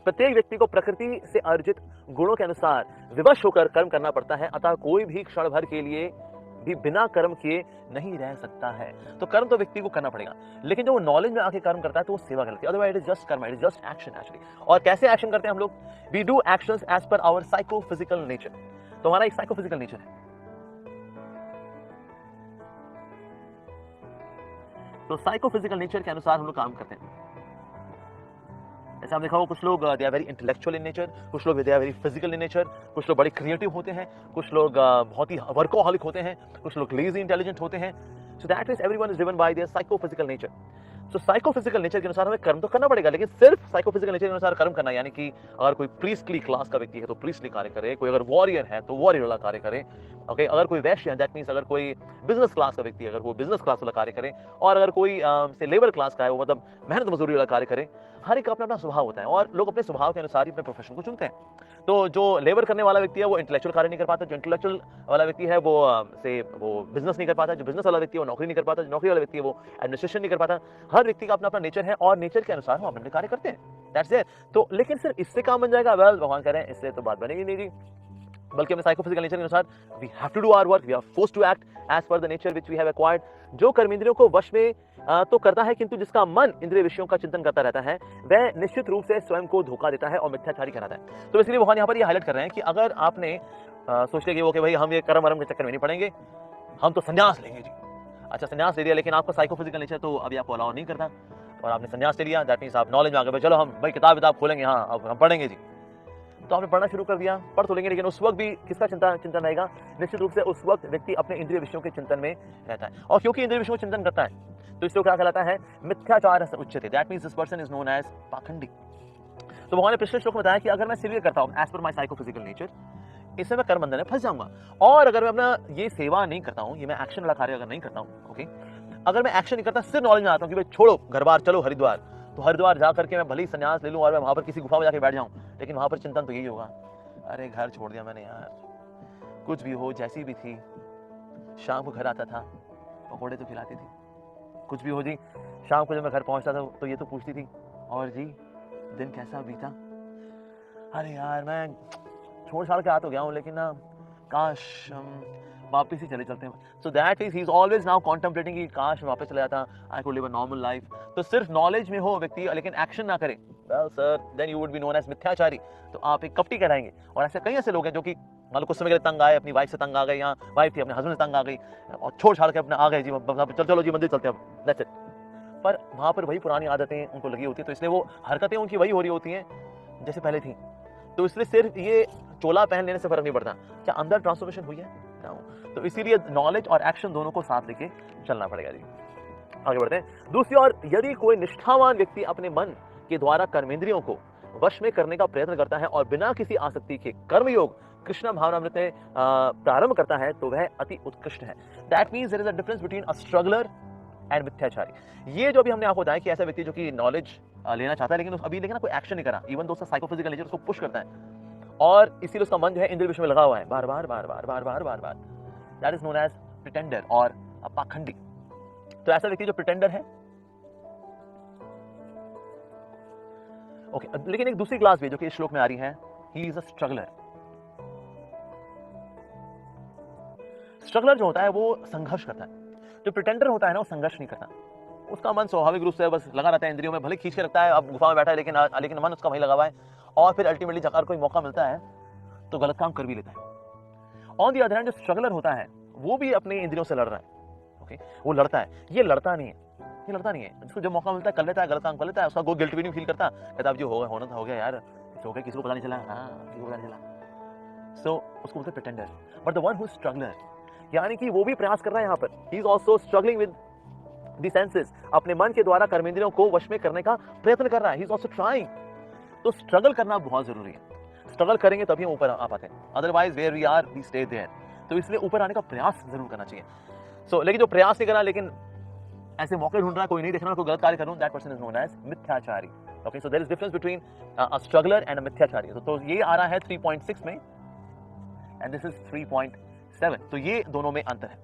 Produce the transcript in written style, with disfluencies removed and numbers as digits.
प्रत्येक व्यक्ति को प्रकृति से अर्जित गुणों के अनुसार विवश होकर कर्म करना पड़ता है, अतः कोई भी क्षण भर के लिए भी बिना कर्म किए नहीं रह सकता है। तो कर्म तो व्यक्ति को करना पड़ेगा, लेकिन जो वो नॉलेज में आके कर्म करता है तो वो सेवा करती है, अदरवाइज इट इज जस्ट कर्म, it is just action actually. और कैसे एक्शन करते हैं हम लोग? We do actions as per our psychophysical nature. तो हमारा एक साइकोफिजिकल नेचर है, तो साइकोफिजिकल नेचर के अनुसार हम लोग काम करते हैं। जैसे आप देखा हो, कुछ लोग they are very intellectual in nature, कुछ लोग they are very physical in nature, कुछ लोग बड़े क्रिएटिव होते हैं, कुछ लोग बहुत ही वर्कोहॉलिक होते हैं, कुछ लोग लेजी इंटेलिजेंट होते हैं। So that means everyone is driven by there psychophysical nature. So psychophysical nature के अनुसार हमें कर्म तो करना पड़ेगा, लेकिन सिर्फ साइकोफिजिकल नेचर के अनुसार कर्म करना, यानी कि अगर कोई प्रीस्टली क्लास का व्यक्ति है तो प्रीस्टली कार्य करे, कोई अगर वॉरियर है तो वॉरियर वाला कार्य करे, ओके। अगर कोई वैश्य है, दैट मींस अगर कोई बिजनेस क्लास का व्यक्ति है, अगर वो बिजनेस क्लास वाला कार्य करे, और अगर कोई से लेबर क्लास का है, वो मतलब मेहनत मजदूरी वाला कार्य करे। हर एक का अपना अपना स्वभाव होता है और लोग अपने स्वभाव के अनुसार ही अपने प्रोफेशन को चुनते हैं। तो जो लेबर करने वाला व्यक्ति है वो इंटेलेक्चुअल कार्य नहीं कर पाता, जो इंटेलेक्चुअल वाला व्यक्ति है वो बिजनेस नहीं कर पाता, जो बिजनेस वाला व्यक्ति है वो नौकरी नहीं कर पाता, जो नौकरी वाला व्यक्ति है वो एडमिनिस्ट्रेशन नहीं कर पाता। हर व्यक्ति का अपना अपना नेचर है और नेचर के अनुसार हम अपने कार्य करते हैं, दैट्स इट। तो लेकिन सिर्फ इससे काम बन जाएगा? वेल, भगवान कह रहे हैं इससे तो बात बनेगी नहीं जी, बल्कि हमें साइकोफिजिकल नेचर के अनुसार we have to do our work, we are forced to act as per the nature which we have acquired. जो कर्मेंद्रियों को वश में तो करता है, किंतु जिसका मन इंद्रिय विषयों का चिंतन करता रहता है, वह निश्चित रूप से स्वयं को धोखा देता है और मिथ्याचारी कहलाता है। तो इसलिए भगवान यहाँ पर ये हाईलाइट कर रहे हैं कि अगर आपने सोच लिया कि वो कि भाई हम ये कर्म वर्म के चक्कर में नहीं पड़ेंगे, हम तो संन्यास लेंगे जी। अच्छा, संन्यास ले लिया, लेकिन आपका साइकोफिजिकल नेचर तो अभी आपको अलाउ नहीं करता और आपने संन्यास ले लिया, दैट मींस आप नॉलेज में आ गए, चलो हम भाई किताब खोलेंगे, हाँ अब हम पढ़ेंगे जी। तो आपने पढ़ना शुरू कर दिया, पढ़ तो लेंगे, लेकिन उस वक्त भी किसका चिंतन रहेगा? निश्चित रूप से उस वक्त व्यक्ति अपने इंद्रिय विषयों के चिंतन में रहता है, और क्योंकि इंद्रिय विषयों को चिंतन करता है तो इसको क्या कहलाता है? मिथ्याचार से उच्यते, that means this person is known as पाखंडी। तो भगवान ने पिछले श्लोक में बताया कि अगर मैं सेवा करता हूं as per my psychophysical nature, इससे मैं कर्म बंधन में फंस जाऊंगा। और अगर मैं अपना ये सेवा नहीं करता हूं, ये मैं एक्शन वाला कार्य अगर नहीं करता हूं, ओके, अगर मैं एक्शन नहीं करता, सिर्फ नॉलेज में आता हूं कि भाई छोड़ो घर बार, चलो हरिद्वार, तो हरिद्वार जा करके मैं भले ही संन्यास ले लूं और मैं वहां पर किसी गुफा में जाके बैठ जाऊं, लेकिन वहां पर चिंतन तो यही होगा, अरे घर छोड़ दिया मैंने यार, कुछ भी हो, जैसी भी थी, शाम को घर आता था, पकौड़े तो खिलाती थी, कुछ भी हो जी, शाम को जब मैं घर पहुंचता था तो ये तो पूछती थी, और जी दिन कैसा बीता? अरे यार मैं छोड़ छाड़ के आ तो गया हूँ, लेकिन ना काश हम वापस ही चले चलते हैं। So that is he is always now contemplating कि काश मैं वापस चला जाता, I could live a normal life. तो सिर्फ नॉलेज में हो व्यक्ति लेकिन एक्शन ना करे, well sir then you would be known as मिथ्याचारी, तो आप एक कपटी कहलाएंगे। और ऐसे कई ऐसे लोग हैं जो कि मान लो कुछ समय के लिए तंग आए, अपनी वाइफ से तंग आ गए, या वाइफ थी अपने हस्बैंड से तंग आ गई और छोड़ छाड़ के अपने आ गए जी, चलो जी मंदिर चलते हैं, दैट्स इट। पर वहां पर वही पुरानी आदतें उनको लगी होती है, तो इसलिए वो हरकतें उनकी वही हो रही होती हैं जैसे पहले थी। तो इसलिए सिर्फ ये चोला पहन लेने से फर्क नहीं पड़ता, क्या अंदर ट्रांसफॉर्मेशन हुई है? तो इसीलिए नॉलेज और एक्शन दोनों को साथ लेके चलना पड़ेगा जी। आगे बढ़ते हैं। दूसरी ओर यदि कोई निष्ठावान व्यक्ति अपने मन के द्वारा कर्मेंद्रियों को वश में करने का प्रयत्न करता है और बिना किसी आसक्ति के कर्मयोग कृष्ण भावनामृत में प्रारंभ करता है, तो वह अति उत्कृष्ट है। That means there is a difference between a struggler and मिथ्याचारी। ये जो अभी हमने आपको बताया कि ऐसा व्यक्ति जो कि नॉलेज लेना चाहता है लेकिन अभी लेकिन कोई एक्शन नहीं करा, इवन दोस्तों साइकोफिजिकल नेचर उसको पुश करता है और इसीलिए उसका मन जो है इंद्रिय विषय में लगा हुआ है बार बार बार बार बार बार बार बार, that is known as pretender और पाखंडी। तो ऐसा व्यक्ति जो प्रिटेंडर है, ओके, लेकिन एक दूसरी क्लास भी जो कि इस श्लोक में आ रही है, he is a struggler. Struggler जो होता है वो संघर्ष करता है, जो प्रिटेंडर होता है ना वो संघर्ष नहीं करता, उसका मन स्वाभाविक रूप से बस लगा रहता है इंद्रियों में, भले खींच के रखता है, अब गुफा में बैठा है लेकिन मन उसका वहीं लगा हुआ है, और फिर अल्टीमेटली अगर कोई मौका मिलता है तो गलत काम कर भी लेता है। ऑन दी अदर हैंड जो स्ट्रगलर होता है वो भी अपने इंद्रियों से लड़ रहा है, ओके, वो लड़ता है, ये लड़ता नहीं है, ये लड़ता नहीं है, जिसको जब मौका मिलता है कर लेता है, गलत काम कर लेता है, उसका कोई गिल्ट भी नहीं फील करता, कहता अब जो होगा होना था हो गया यार, हो गया, किसी को पता नहीं चला, हाँ किसी को पता नहीं चला। सो उसको बोलते हैं pretender. But the one who is struggler, यानी कि वो भी प्रयास कर रहा है, यहाँ पर he is also struggling with the senses, अपने मन के द्वारा कर्मेंद्रियों को वश में करने का प्रयत्न कर रहा है, ही इज ऑल्सो ट्राइंग। तो स्ट्रगल करना बहुत जरूरी है, स्ट्रगल करेंगे तभी हम ऊपर आ पाते हैं, otherwise where we are we stay there. तो इसलिए ऊपर आने का प्रयास जरूर करना चाहिए। लेकिन जो प्रयास नहीं करा लेकिन ऐसे मौके ढूंढ रहा है, कोई नहीं देख रहा, कोई गलत कार्य कर रहा, that person is known as मिथ्याचारी। Okay, so there is difference between a struggler and a मिथ्याचारी। तो ये आ रहा है 3.6 में एंड दिस इज 3.7, तो ये दोनों में अंतर है।